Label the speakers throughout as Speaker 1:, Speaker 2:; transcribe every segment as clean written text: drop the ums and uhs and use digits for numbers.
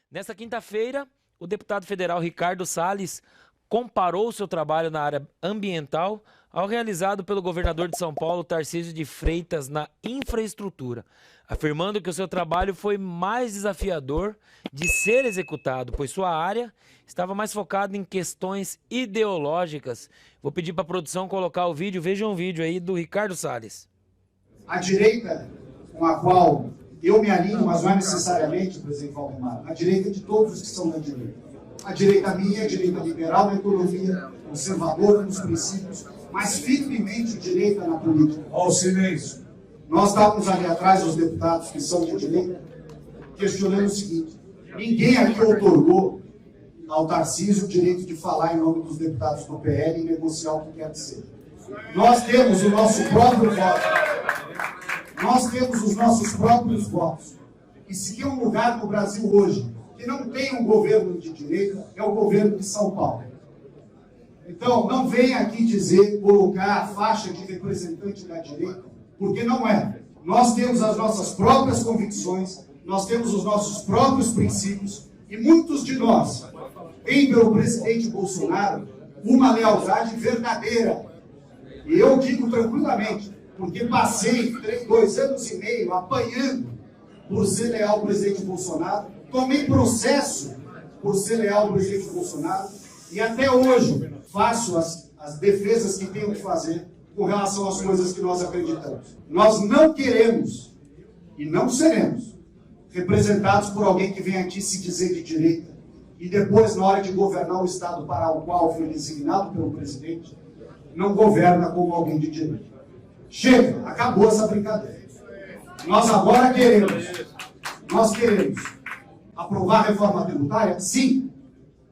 Speaker 1: Nesta quinta-feira, o deputado federal Ricardo Salles comparou seu trabalho na área ambiental ao realizado pelo governador de São Paulo, Tarcísio de Freitas, na infraestrutura, afirmando que o seu trabalho foi mais desafiador de ser executado, pois sua área estava mais focada em questões ideológicas. Vou pedir para a produção colocar o vídeo, vejam o vídeo aí do Ricardo Salles.
Speaker 2: A direita com a qual eu me alinho, mas não é necessariamente, presidente Valdemar, a direita de todos os que são da direita. A direita minha, a direita liberal na economia, conservadora nos princípios, mas firmemente direita na política.
Speaker 3: Ao silêncio.
Speaker 2: Nós estávamos ali atrás, os deputados que são de direita, questionando o seguinte: ninguém aqui outorgou ao Tarcísio o direito de falar em nome dos deputados do PL e negociar o que quer que seja. Nós temos o nosso próprio voto. Nós temos os nossos próprios votos. E se tem um lugar no Brasil hoje que não tem um governo de direita, é o governo de São Paulo. Então, não venha aqui dizer, colocar a faixa de representante da direita, porque não é. Nós temos as nossas próprias convicções, nós temos os nossos próprios princípios, e muitos de nós têm pelo presidente Bolsonaro uma lealdade verdadeira. E eu digo tranquilamente, porque passei 2 anos e meio apanhando por ser leal ao presidente Bolsonaro, tomei processo por ser leal ao presidente Bolsonaro, e até hoje faço as defesas que tenho que fazer com relação às coisas que nós acreditamos. Nós não queremos e não seremos representados por alguém que vem aqui se dizer de direita e depois, na hora de governar o Estado para o qual foi designado pelo presidente, não governa como alguém de direita. Chega, acabou essa brincadeira. Nós agora queremos aprovar a reforma tributária? Sim,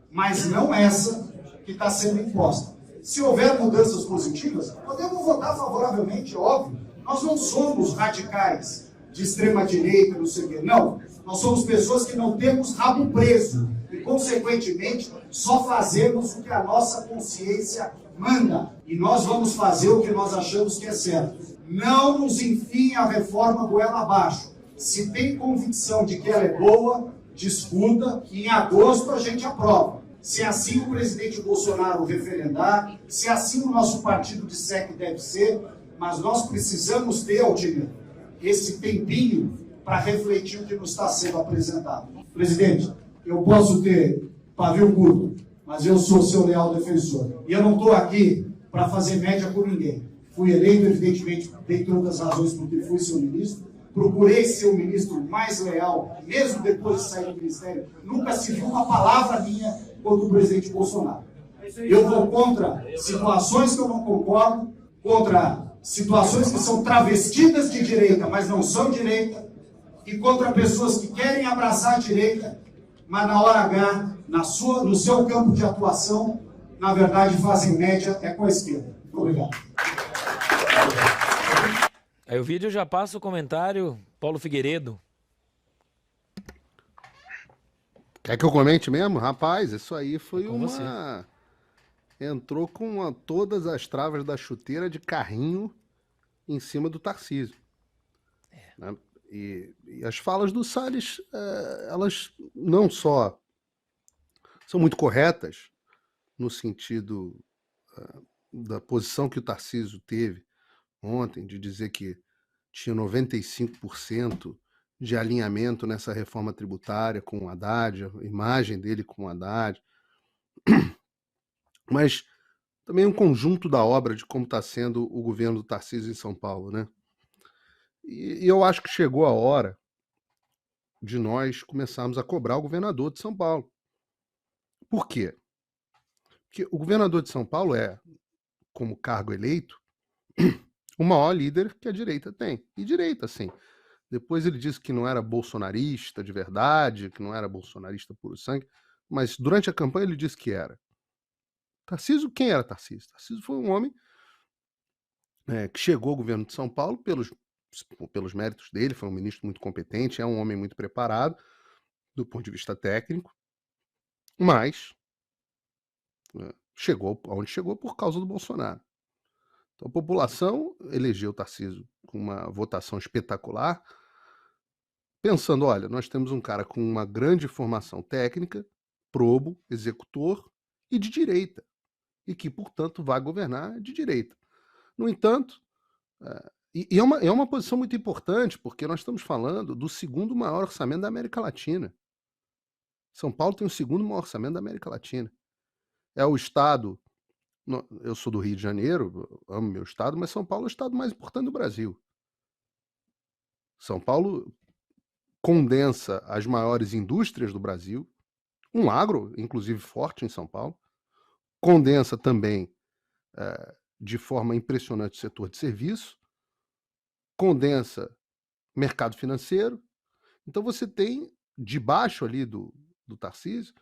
Speaker 2: mas não essa que está sendo imposta. Se houver mudanças positivas, podemos votar favoravelmente, óbvio. Nós não somos radicais de extrema-direita, não sei o quê. Não, nós somos pessoas que não temos rabo preso e, consequentemente, só fazemos o que a nossa consciência manda. E nós vamos fazer o que nós achamos que é certo. Não nos enfiem a reforma goela abaixo. Se tem convicção de que ela é boa, discuta, e em agosto a gente aprova. Se assim o presidente Bolsonaro referendar, se assim o nosso partido disser que deve ser, mas nós precisamos ter, Altimir, esse tempinho para refletir o que nos está sendo apresentado. Presidente, eu posso ter pavio curto, mas eu sou seu leal defensor. E eu não estou aqui para fazer média por ninguém. Fui eleito, evidentemente, dentre outras razões, porque fui seu ministro. Procurei ser o ministro mais leal, mesmo depois de sair do ministério. Nunca se viu uma palavra minha contra o presidente Bolsonaro. Eu vou contra situações que eu não concordo, contra situações que são travestidas de direita, mas não são direita, e contra pessoas que querem abraçar a direita, mas na hora H, no seu campo de atuação, na verdade fazem média com a esquerda. Muito obrigado.
Speaker 1: Aí o vídeo já passa o comentário, Paulo Figueiredo.
Speaker 4: Quer que eu comente mesmo? Rapaz, isso aí foi
Speaker 1: com você.
Speaker 4: Entrou com todas as travas da chuteira de carrinho em cima do Tarcísio. Né? E as falas do Salles, elas não só são muito corretas no sentido da posição que o Tarcísio teve ontem, de dizer que tinha 95% de alinhamento nessa reforma tributária com o Haddad, a imagem dele com o Haddad, mas também um conjunto da obra de como está sendo o governo do Tarcísio em São Paulo, né? E eu acho que chegou a hora de nós começarmos a cobrar o governador de São Paulo. Por quê? Porque o governador de São Paulo é, como cargo eleito, o maior líder que a direita tem. E direita, sim. Depois ele disse que não era bolsonarista de verdade, que não era bolsonarista puro sangue, mas durante a campanha ele disse que era. Tarcísio, quem era Tarcísio? Tarcísio foi um homem que chegou ao governo de São Paulo pelos méritos dele, foi um ministro muito competente, é um homem muito preparado do ponto de vista técnico, mas chegou onde chegou por causa do Bolsonaro. Então a população elegeu o Tarcísio com uma votação espetacular, pensando, olha, nós temos um cara com uma grande formação técnica, probo, executor e de direita, e que, portanto, vai governar de direita. No entanto, é uma posição muito importante, porque nós estamos falando do segundo maior orçamento da América Latina. São Paulo tem o segundo maior orçamento da América Latina. É o estado, eu sou do Rio de Janeiro, amo meu estado, mas São Paulo é o estado mais importante do Brasil. São Paulo condensa as maiores indústrias do Brasil, um agro, inclusive, forte em São Paulo, condensa também, de forma impressionante, o setor de serviço, condensa mercado financeiro. Então você tem, debaixo ali do Tarcísio,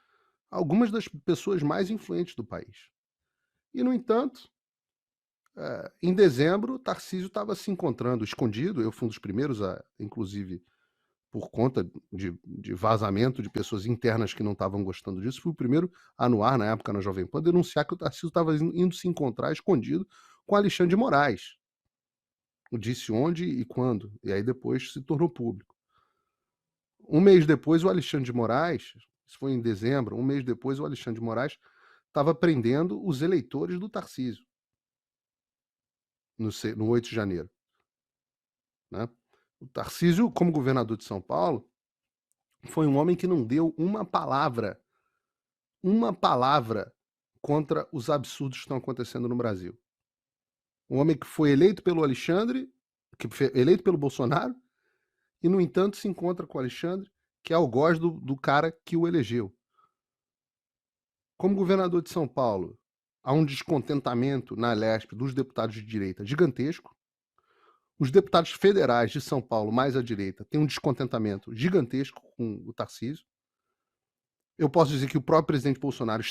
Speaker 4: algumas das pessoas mais influentes do país. E, no entanto, em dezembro, Tarcísio estava se encontrando escondido. Eu fui um dos primeiros inclusive, por conta de vazamento de pessoas internas que não estavam gostando disso, fui o primeiro a, no ar, na época, na Jovem Pan, denunciar que o Tarcísio estava indo se encontrar escondido com Alexandre de Moraes. Eu disse onde e quando, e aí depois se tornou público. Um mês depois, o Alexandre de Moraes, isso foi em dezembro, um mês depois, o Alexandre de Moraes estava prendendo os eleitores do Tarcísio, no 8 de janeiro. Né? O Tarcísio, como governador de São Paulo, foi um homem que não deu uma palavra contra os absurdos que estão acontecendo no Brasil. Um homem que foi eleito pelo Alexandre, que foi eleito pelo Bolsonaro, e, no entanto, se encontra com o Alexandre, que é algoz do cara que o elegeu. Como governador de São Paulo, há um descontentamento na Lesp dos deputados de direita gigantesco. Os deputados federais de São Paulo, mais à direita, têm um descontentamento gigantesco com o Tarcísio. Eu posso dizer que o próprio presidente Bolsonaro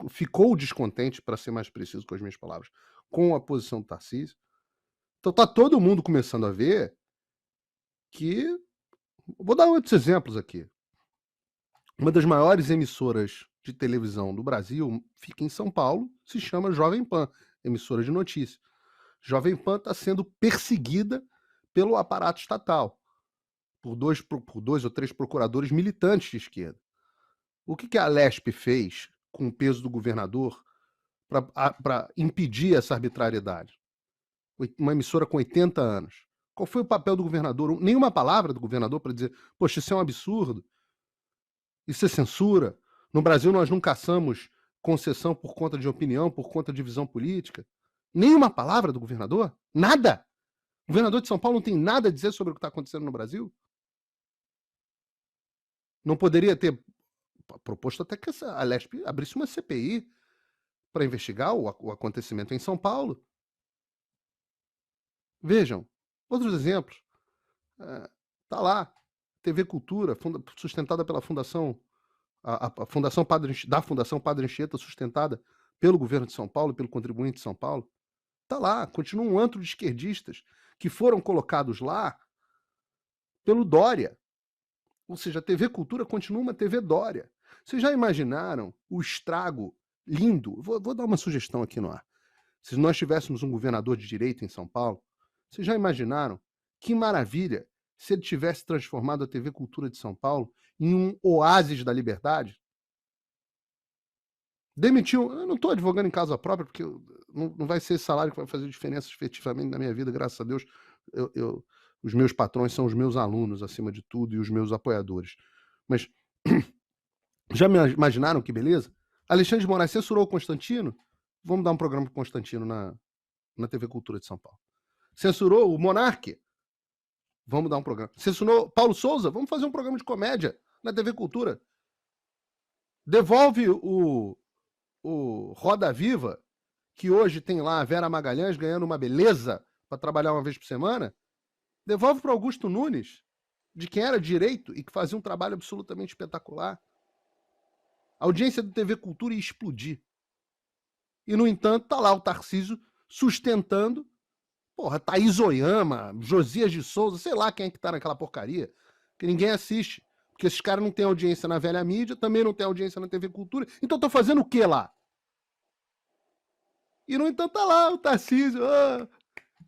Speaker 4: ficou descontente, para ser mais preciso com as minhas palavras, com a posição do Tarcísio. Então está todo mundo começando a ver que... Vou dar outros exemplos aqui. Uma das maiores emissoras de televisão do Brasil fica em São Paulo, se chama Jovem Pan, emissora de notícias. Jovem Pan está sendo perseguida pelo aparato estatal, por dois ou três procuradores militantes de esquerda. O que a Lesp fez com o peso do governador para impedir essa arbitrariedade? Uma emissora com 80 anos. Qual foi o papel do governador? Nenhuma palavra do governador para dizer, poxa, isso é um absurdo, isso é censura. No Brasil nós não caçamos concessão por conta de opinião, por conta de visão política. Nenhuma palavra do governador? Nada! O governador de São Paulo não tem nada a dizer sobre o que está acontecendo no Brasil? Não poderia ter proposto até que a Lesp abrisse uma CPI para investigar o acontecimento em São Paulo? Vejam, outros exemplos. Tá lá, TV Cultura, sustentada pela Fundação, a Fundação Padre Anchieta, sustentada pelo governo de São Paulo, pelo contribuinte de São Paulo. Tá lá, continua um antro de esquerdistas que foram colocados lá pelo Dória. Ou seja, a TV Cultura continua uma TV Dória. Vocês já imaginaram o estrago lindo? Vou dar uma sugestão aqui no ar. Se nós tivéssemos um governador de direita em São Paulo, vocês já imaginaram que maravilha se ele tivesse transformado a TV Cultura de São Paulo em um oásis da liberdade? Demitiu, eu não estou advogando em causa própria, porque não vai ser esse salário que vai fazer diferença efetivamente na minha vida, graças a Deus. Os meus patrões são os meus alunos, acima de tudo, e os meus apoiadores. Mas já me imaginaram que beleza? Alexandre de Moraes censurou o Constantino? Vamos dar um programa para o Constantino na TV Cultura de São Paulo. Censurou o Monarque? Vamos dar um programa. Censurou Paulo Souza? Vamos fazer um programa de comédia na TV Cultura. Devolve o Roda Viva, que hoje tem lá a Vera Magalhães ganhando uma beleza para trabalhar uma vez por semana. Devolve para Augusto Nunes, de quem era direito e que fazia um trabalho absolutamente espetacular. A audiência da TV Cultura ia explodir. E, no entanto, tá lá o Tarcísio sustentando, Thaís Oyama, Josias de Souza, sei lá quem é que tá naquela porcaria, que ninguém assiste. Porque esses caras não têm audiência na velha mídia, também não têm audiência na TV Cultura. Então tô fazendo o que lá? E, no entanto, tá lá o Tarcísio,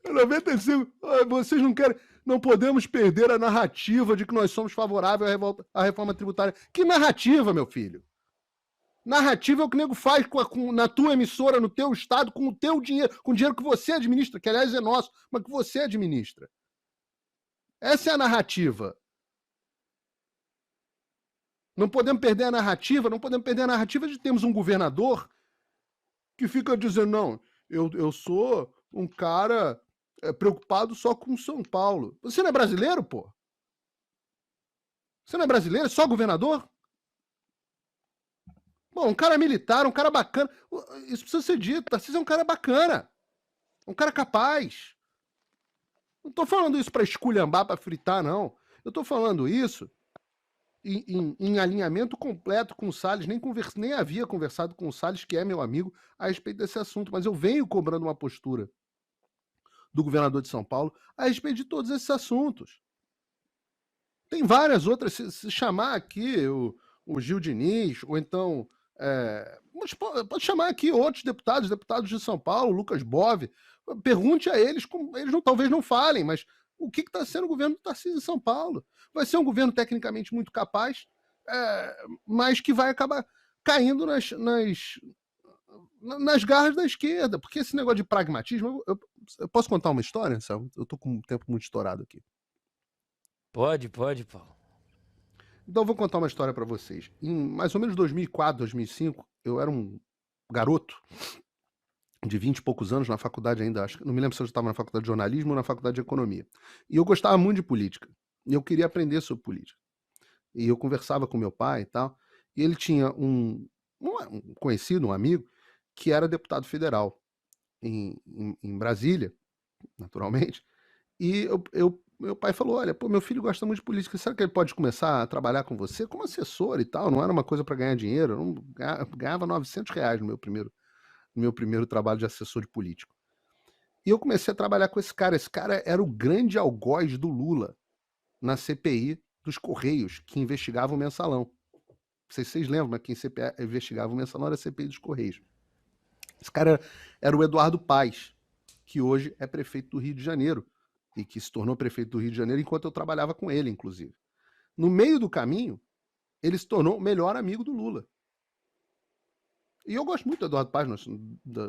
Speaker 4: 95, vocês não não podemos perder a narrativa de que nós somos favoráveis à reforma tributária. Que narrativa, meu filho? Narrativa é o que o nego faz na tua emissora, no teu estado, com o teu dinheiro, com o dinheiro que você administra, que aliás é nosso, mas que você administra. Essa é a narrativa. Não podemos perder a narrativa, de termos um governador que fica dizendo, não, eu sou um cara preocupado só com São Paulo. Você não é brasileiro, pô? Você não é brasileiro? É só governador? Bom, um cara militar, um cara bacana. Isso precisa ser dito. Tarcísio é um cara bacana. Um cara capaz. Não tô falando isso para esculhambar, para fritar, não. Eu tô falando isso em alinhamento completo com o Salles. Nem havia conversado com o Salles, que é meu amigo, a respeito desse assunto. Mas eu venho cobrando uma postura do governador de São Paulo a respeito de todos esses assuntos. Tem várias outras. Se chamar aqui o Gil Diniz, ou então... mas pode chamar aqui outros deputados de São Paulo, Lucas Bove, pergunte a eles, eles talvez não falem, mas o que está sendo o governo do Tarcísio em São Paulo? Vai ser um governo tecnicamente muito capaz, mas que vai acabar caindo nas garras da esquerda, porque esse negócio de pragmatismo... Eu posso contar uma história, Anselmo? Eu estou com um tempo muito estourado aqui.
Speaker 1: Pode, Paulo.
Speaker 4: Então eu vou contar uma história para vocês. Em mais ou menos 2004, 2005, eu era um garoto de 20 e poucos anos na faculdade ainda, acho, não me lembro se eu estava na faculdade de jornalismo ou na faculdade de economia. E eu gostava muito de política. E eu queria aprender sobre política. E eu conversava com meu pai e tal. E ele tinha um conhecido, um amigo, que era deputado federal em Brasília, naturalmente. E meu pai falou, olha, pô, meu filho gosta muito de política, será que ele pode começar a trabalhar com você como assessor e tal? Não era uma coisa para ganhar dinheiro, eu não ganhava R$900 no meu primeiro trabalho de assessor de político. E eu comecei a trabalhar com esse cara. Esse cara era o grande algoz do Lula na CPI dos Correios, que investigava o mensalão. Não sei se vocês lembram, mas quem investigava o mensalão era a CPI dos Correios. Esse cara era o Eduardo Paes, que hoje é prefeito do Rio de Janeiro, e que se tornou prefeito do Rio de Janeiro enquanto eu trabalhava com ele, inclusive. No meio do caminho, ele se tornou o melhor amigo do Lula. E eu gosto muito do Eduardo Paes, nós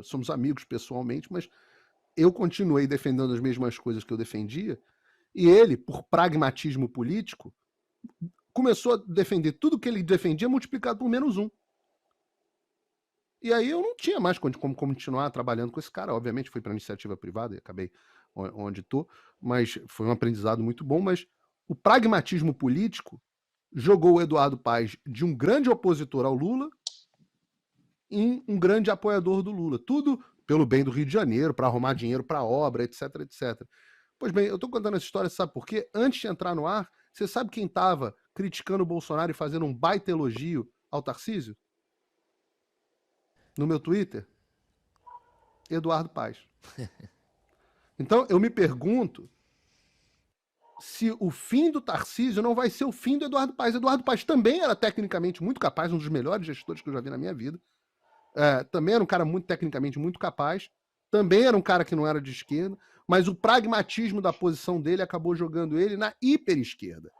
Speaker 4: somos amigos pessoalmente, mas eu continuei defendendo as mesmas coisas que eu defendia, e ele, por pragmatismo político, começou a defender tudo que ele defendia multiplicado por -1. E aí eu não tinha mais como continuar trabalhando com esse cara. Obviamente fui para iniciativa privada e acabei onde estou, mas foi um aprendizado muito bom. Mas o pragmatismo político jogou o Eduardo Paes de um grande opositor ao Lula em um grande apoiador do Lula. Tudo pelo bem do Rio de Janeiro, para arrumar dinheiro para a obra, etc, etc. Pois bem, eu estou contando essa história, sabe por quê? Antes de entrar no ar, você sabe quem estava criticando o Bolsonaro e fazendo um baita elogio ao Tarcísio? No meu Twitter? Eduardo Paes. Então, eu me pergunto se o fim do Tarcísio não vai ser o fim do Eduardo Paes. Eduardo Paes também era tecnicamente muito capaz, um dos melhores gestores que eu já vi na minha vida. Também era um cara tecnicamente muito capaz. Também era um cara que não era de esquerda, mas o pragmatismo da posição dele acabou jogando ele na hiper-esquerda.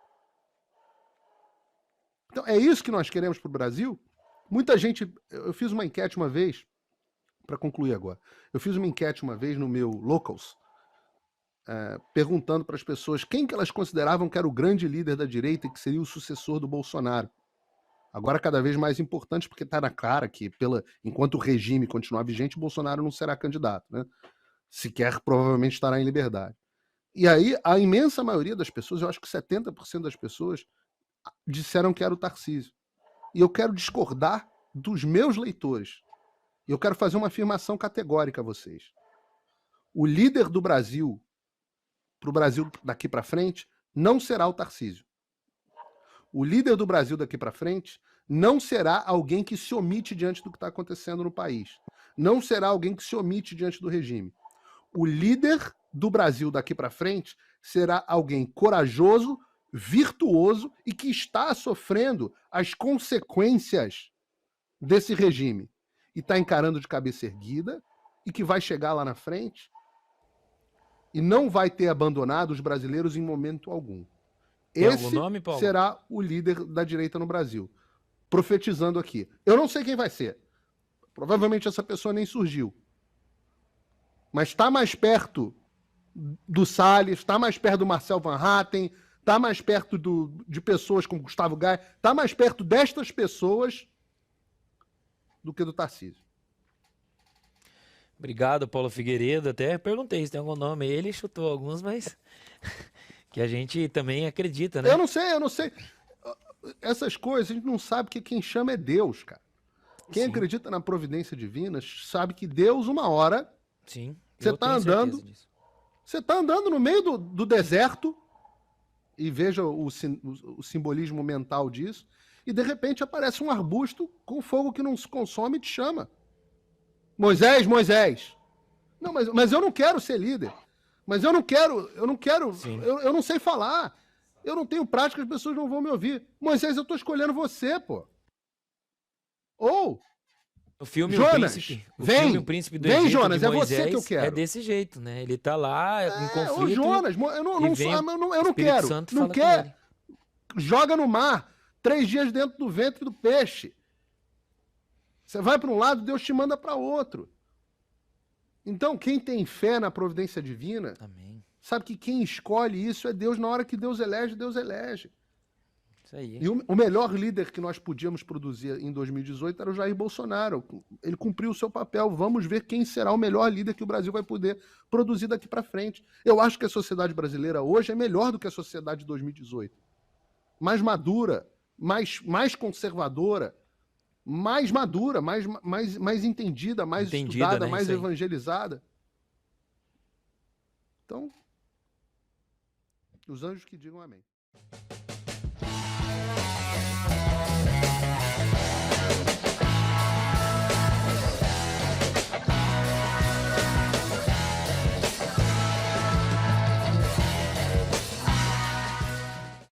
Speaker 4: Então, é isso que nós queremos para o Brasil? Muita gente... Eu fiz uma enquete uma vez, para concluir agora. Eu fiz uma enquete uma vez no meu Locals, perguntando para as pessoas quem que elas consideravam que era o grande líder da direita e que seria o sucessor do Bolsonaro. Agora cada vez mais importante, porque está na cara que, enquanto o regime continuar vigente, o Bolsonaro não será candidato, né? Sequer provavelmente estará em liberdade. E aí, a imensa maioria das pessoas, eu acho que 70% das pessoas, disseram que era o Tarcísio. E eu quero discordar dos meus leitores. E eu quero fazer uma afirmação categórica a vocês. O líder do Brasil, para o Brasil daqui para frente, não será o Tarcísio. O líder do Brasil daqui para frente não será alguém que se omite diante do que está acontecendo no país. Não será alguém que se omite diante do regime. O líder do Brasil daqui para frente será alguém corajoso, virtuoso e que está sofrendo as consequências desse regime. E está encarando de cabeça erguida e que vai chegar lá na frente e não vai ter abandonado os brasileiros em momento algum.
Speaker 1: Tem algum
Speaker 4: Esse
Speaker 1: nome, Paulo?
Speaker 4: será o líder da direita no Brasil. Profetizando aqui. Eu não sei quem vai ser. Provavelmente essa pessoa nem surgiu. Mas está mais perto do Salles, está mais perto do Marcel Van Hatten, está mais perto de pessoas como Gustavo Gai, está mais perto destas pessoas do que do Tarcísio.
Speaker 1: Obrigado, Paulo Figueiredo. Até perguntei se tem algum nome. Ele chutou alguns, mas que a gente também acredita, né?
Speaker 4: Eu não sei. Essas coisas a gente não sabe, que quem chama é Deus, cara. Quem
Speaker 1: Sim.
Speaker 4: acredita na providência divina sabe que Deus, uma hora,
Speaker 1: Sim.
Speaker 4: Você
Speaker 1: eu
Speaker 4: tá
Speaker 1: tenho certeza
Speaker 4: andando,
Speaker 1: disso.
Speaker 4: você tá andando no meio do deserto, e veja o simbolismo mental disso, e de repente aparece um arbusto com fogo que não se consome e te chama. Moisés, Moisés. Não, mas eu não quero ser líder. Mas eu não quero, eu não sei falar. Eu não tenho prática, as pessoas não vão me ouvir. Moisés, eu tô escolhendo você, pô. Ou,
Speaker 1: O filme
Speaker 4: Jonas,
Speaker 1: O Príncipe,
Speaker 4: vem,
Speaker 1: O Príncipe do
Speaker 4: vem,
Speaker 1: Egito
Speaker 4: Jonas,
Speaker 1: de
Speaker 4: é você
Speaker 1: Moisés
Speaker 4: que eu quero.
Speaker 1: é desse jeito, né? Ele tá lá em
Speaker 4: ô
Speaker 1: conflito.
Speaker 4: Jonas, eu não
Speaker 1: Espírito
Speaker 4: quero.
Speaker 1: Santo
Speaker 4: Não
Speaker 1: fala com
Speaker 4: quer.
Speaker 1: ele.
Speaker 4: Joga no mar, 3 dias dentro do ventre do peixe. Você vai para um lado, Deus te manda para outro. Então, quem tem fé na providência divina,
Speaker 1: Amém.
Speaker 4: sabe que quem escolhe isso é Deus. Na hora que Deus elege, Deus elege.
Speaker 1: Isso aí.
Speaker 4: E o melhor líder que nós podíamos produzir em 2018 era o Jair Bolsonaro. Ele cumpriu o seu papel. Vamos ver quem será o melhor líder que o Brasil vai poder produzir daqui para frente. Eu acho que a sociedade brasileira hoje é melhor do que a sociedade de 2018. Mais madura, mais conservadora, mais madura, mais entendida, mais estudada,
Speaker 1: né?
Speaker 4: mais
Speaker 1: Isso aí.
Speaker 4: evangelizada. Então, os anjos que digam amém.